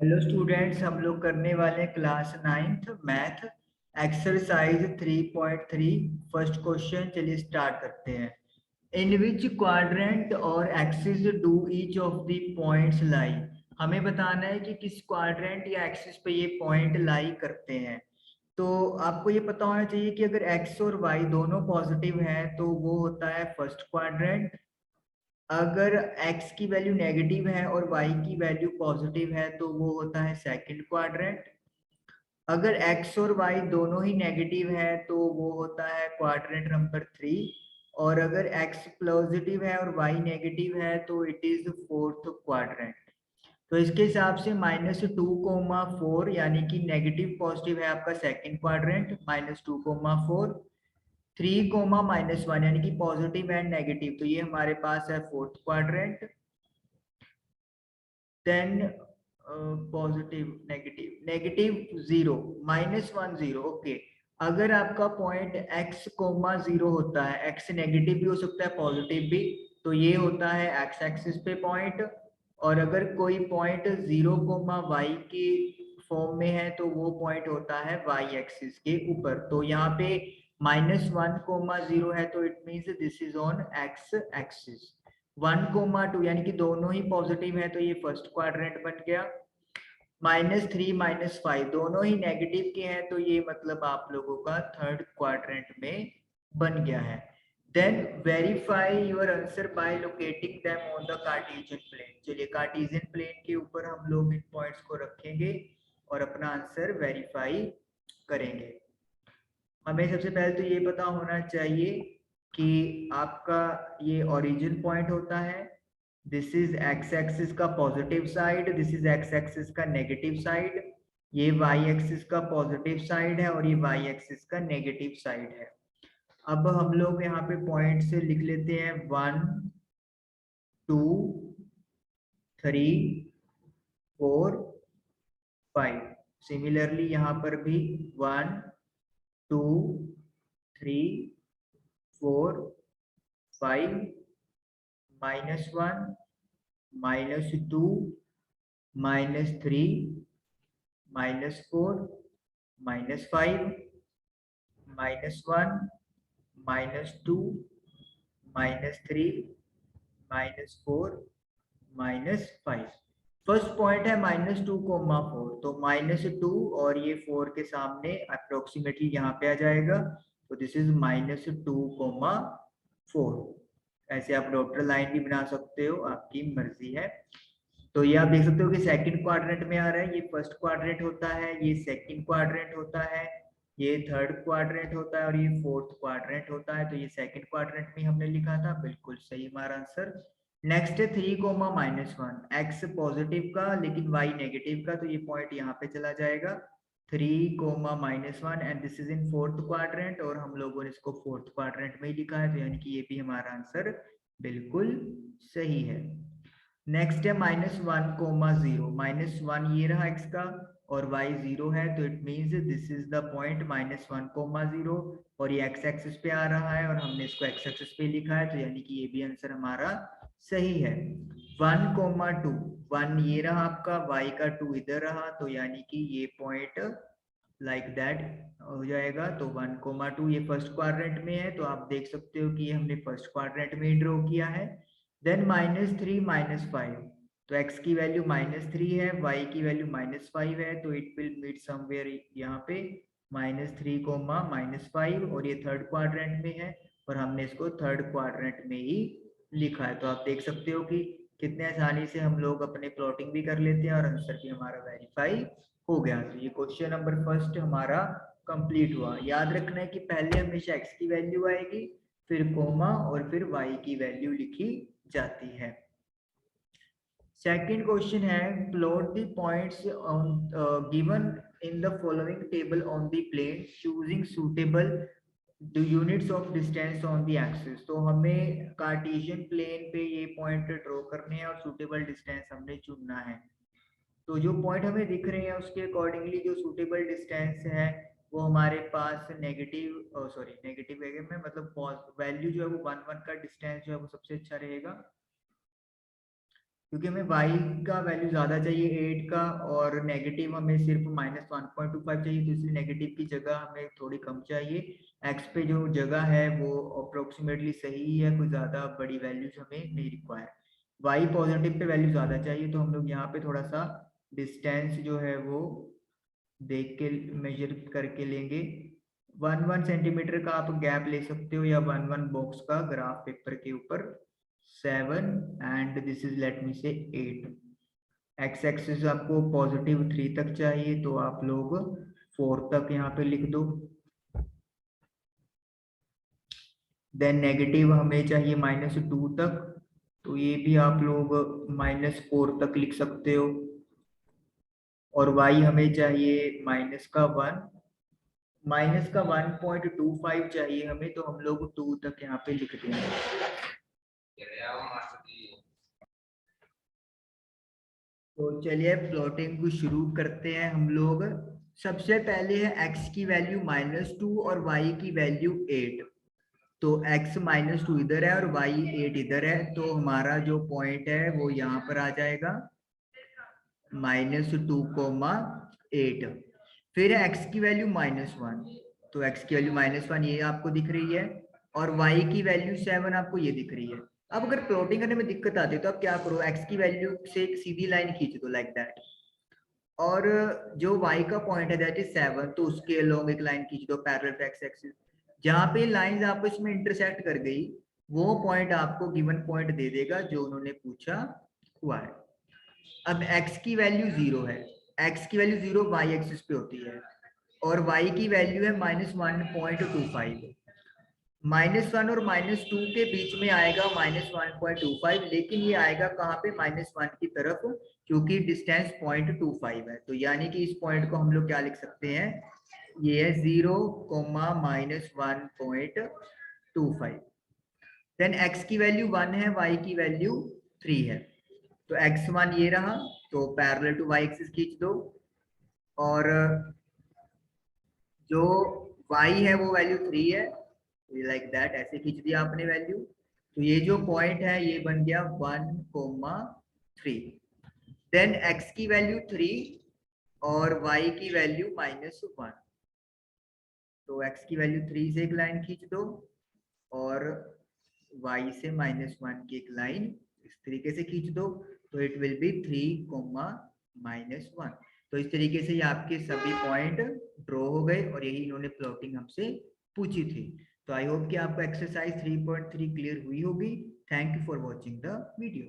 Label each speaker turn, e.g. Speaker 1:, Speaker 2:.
Speaker 1: Hello students, हम लोग करने वाले हैं class 9th math exercise 3.3 first question. चलिए स्टार्ट करते हैं। इन विच क्वाड्रेंट और axis do each of the points लाई। हमें बताना है कि किस क्वाड्रेंट या एक्सिस पे ये पॉइंट लाई करते हैं। तो आपको ये पता होना चाहिए कि अगर एक्स और वाई दोनों पॉजिटिव हैं तो वो होता है फर्स्ट क्वाड्रेंट। अगर x की वैल्यू नेगेटिव है और y की वैल्यू पॉजिटिव है तो वो होता है सेकंड क्वाड्रेंट। अगर x और y दोनों ही नेगेटिव है तो वो होता है क्वाड्रेंट नंबर 3। और अगर x पॉजिटिव है और y नेगेटिव है तो इट इज फोर्थ क्वाड्रेंट। तो इसके हिसाब से -2,4 यानी कि नेगेटिव पॉजिटिव है आपका सेकंड क्वाड्रेंट, -2,4 3,-1 यानी कि पॉजिटिव एंड नेगेटिव, तो ये हमारे पास है fourth quadrant. Then positive negative negative 0 -1 0। Okay, अगर आपका पॉइंट x,0 होता है, x नेगेटिव भी हो सकता है पॉजिटिव भी, तो ये होता है x एक्सिस पे पॉइंट। और अगर कोई पॉइंट 0,y के फॉर्म में है तो वो पॉइंट होता है y एक्सिस के ऊपर। तो यहाँ पे -1,0 है तो it means this is on x axis. 1,2 यानी कि दोनों ही पॉजिटिव है तो ये फर्स्ट क्वाड्रेंट बन गया। -3 -5 दोनों ही नेगेटिव के हैं तो ये मतलब आप लोगों का थर्ड क्वाड्रेंट में बन गया है। Then verify your answer by locating them on the Cartesian plane. चलिए कार्टेशियन प्लेन के ऊपर हम लोग इन पॉइंट्स को रखेंगे और अपना आंसर वेरीफाई करेंगे। हमें सबसे पहले तो ये पता होना चाहिए कि आपका ये ओरिजिन पॉइंट होता है। दिस इज एक्स एक्सिस का positive side, this is x axis का नेगेटिव साइड। ये वाई एक्सिस का पॉजिटिव साइड है और ये वाई एक्सिस का नेगेटिव साइड है। अब हम लोग यहाँ पे पॉइंट से लिख लेते हैं 1 2 3 4 5। सिमिलरली यहाँ पर भी 1 2 3 4 5 -1 -2 -3 -4 -5 -1 -2 -3 -4 -5। फर्स्ट पॉइंट है -2,4, तो -2 और ये 4 के सामने अप्रोक्सीमेटली यहाँ पे आ जाएगा, तो दिस इज -2,4। ऐसे आप डॉक्टर लाइन भी बना सकते हो, आपकी मर्जी है। तो ये आप देख सकते हो कि सेकंड क्वाड्रेंट में आ रहा है, ये फर्स्ट क्वाड्रेंट होता है, ये सेकंड क्वाड्रेंट होता है, ये थर्ड क्वाड्रेंट होता है और ये फोर्थ क्वाड्रेंट होता है। तो ये सेकंड क्वाड्रेंट में हमने लिखा था, बिल्कुल सही हमारा आंसर। नेक्स्ट है 3,-1, एक्स पॉजिटिव का लेकिन वाई नेगेटिव का, तो ये पॉइंट यहाँ पे चला जाएगा 3,-1 and this is in fourth quadrant और हम लोगों ने इसको फोर्थ क्वाड्रेंट में ही लिखा है, तो यानी कि ये भी हमारा आंसर बिल्कुल सही है। नेक्स्ट है -1,0, -1 ये रहा x का और y 0 है, तो it means this is the point -1,0 और ये x एक्सिस पे आ रहा है और हमने इसको x एक्सिस पे लिखा है, तो यानी कि ये भी आंसर हमारा सही है। 1,2 1 ये रहा आपका, y का 2 इधर रहा, तो यानी कि ये पॉइंट लाइक दैट हो जाएगा। तो 1,2 ये फर्स्ट क्वाड्रेंट में है, तो आप देख सकते हो कि ये हमने फर्स्ट क्वाड्रेंट में ड्रॉ किया है। देन -3 -5, तो x की वैल्यू -3 है, y की वैल्यू -5 है, तो इट विल मीट समवेयर यहाँ पे -3, -5 और ये थर्ड क्वाड्रेंट में है और हमने इसको थर्ड क्वाड्रेंट में ही लिखा है। तो आप देख सकते हो कि कितने आसानी से हम लोग अपने प्लॉटिंग भी कर लेते हैं और आंसर भी हमारा वेरीफाई हो गया। तो ये क्वेश्चन नंबर फर्स्ट हमारा कंप्लीट हुआ। याद रखना है कि पहले हमेशा x की वैल्यू आएगी, फिर कोमा और फिर y की वैल्यू लिखी जाती है। सेकंड क्वेश्चन है plot the points on given in the following table on the plane choosing suitable the units of distance on the axis. तो हमें कार्टेशियन प्लेन पे ये पॉइंट ड्रॉ करने हैं और सूटेबल डिस्टेंस हमने चुनना है। तो जो पॉइंट हमें दिख रहे हैं उसके अकॉर्डिंगली जो सूटेबल डिस्टेंस है वो हमारे पास नेगेटिव नेगेटिव है में मतलब वैल्यू जो है वो 1 1 का डिस्टेंस जो है वो सबसे अच्छा रहेगा। क्योंकि हमें y का वैल्यू ज्यादा चाहिए 8 का, और नेगेटिव हमें सिर्फ -1.25 चाहिए, तो इसलिए नेगेटिव की जगह हमें थोड़ी कम चाहिए। x पे जो जगह है वो अप्रोक्सीमेटली सही ही है, कोई ज्यादा बड़ी वैल्यूज हमें नहीं require. y positive pay value ज्यादा चाहिए, तो हम लोग यहाँ पे थोड़ा सा डिस्टेंस जो है वो देख के मेजर करके लेंगे। 1 1 सेंटीमीटर का आप गैप ले सकते हो, या 1 1 बॉक्स का ग्राफ पेपर के ऊपर 7 and this is let me से 8। एक्स एक्सिस आपको +3 तक चाहिए, तो आप लोग 4 तक यहाँ पे लिख दो। देन नेगेटिव हमें चाहिए -2 तक, तो ये भी आप लोग -4 तक लिख सकते हो। और y हमें चाहिए -1, -1.25 चाहिए हमें, तो हम लोग 2 तक यहाँ पे लिख देंगे। तो चलिए प्लॉटिंग को शुरू करते हैं हम लोग। सबसे पहले है x की वैल्यू -2 और y की वैल्यू 8। तो x -2 इधर है और y 8 इधर है, तो हमारा जो पॉइंट है वो यहाँ पर आ जाएगा -2,8। फिर है x की वैल्यू -1, तो x की वैल्यू -1 ये आपको दिख रही है, और y की वैल्यू 7 आपको ये दिख रही है। अब अगर प्लॉटिंग करने में दिक्कत आती है तो आप क्या करो, x की वैल्यू से एक सीधी लाइन खींच दो लाइक दैट, और जो y का पॉइंट है दैट इज 7, तो उसके अलोंग एक लाइन खींच दो पैरेलल टू x एक्सिस। जहां पे लाइंस आपस में इंटरसेक्ट कर गई, वो पॉइंट आपको गिवन पॉइंट दे देगा जो उन्होंने पूछा हुआ है। अब x की वैल्यू 0 है, x की वैल्यू 0 y एक्सिस पे होती है, और y की वैल्यू है -1.25। -1 और -2 के बीच में आएगा -1.25, लेकिन ये आएगा कहाँ पे, -1 की तरफ, क्योंकि डिस्टेंस 0.25 है। तो यानी कि इस पॉइंट को हम लोग क्या लिख सकते हैं, ये है 0, -1.25। देन x की वैल्यू 1 है, y की वैल्यू 3 है, तो x1 ये रहा, तो पैरेलल टू y एक्सिस खींच दो, और जो y है वो वैल्यू 3 है, लाइक दैट ऐसे खींच दिया आपने वैल्यू। तो ये जो पॉइंट है ये बन गया 1,3। देन x की वैल्यू 3 और y की वैल्यू -1, तो x की वैल्यू 3 से एक लाइन खींच दो, और y से -1 की एक लाइन इस तरीके से खींच दो, तो इट विल बी 3, -1। तो इस तरीके से ये आपके सभी पॉइंट ड्रॉ हो गए, और यही इन्होंने प्लॉटिंग हमसे पूछी थी। तो आई होप कि आपको एक्सरसाइज 3.3 क्लियर हुई होगी। Thank you for watching the video.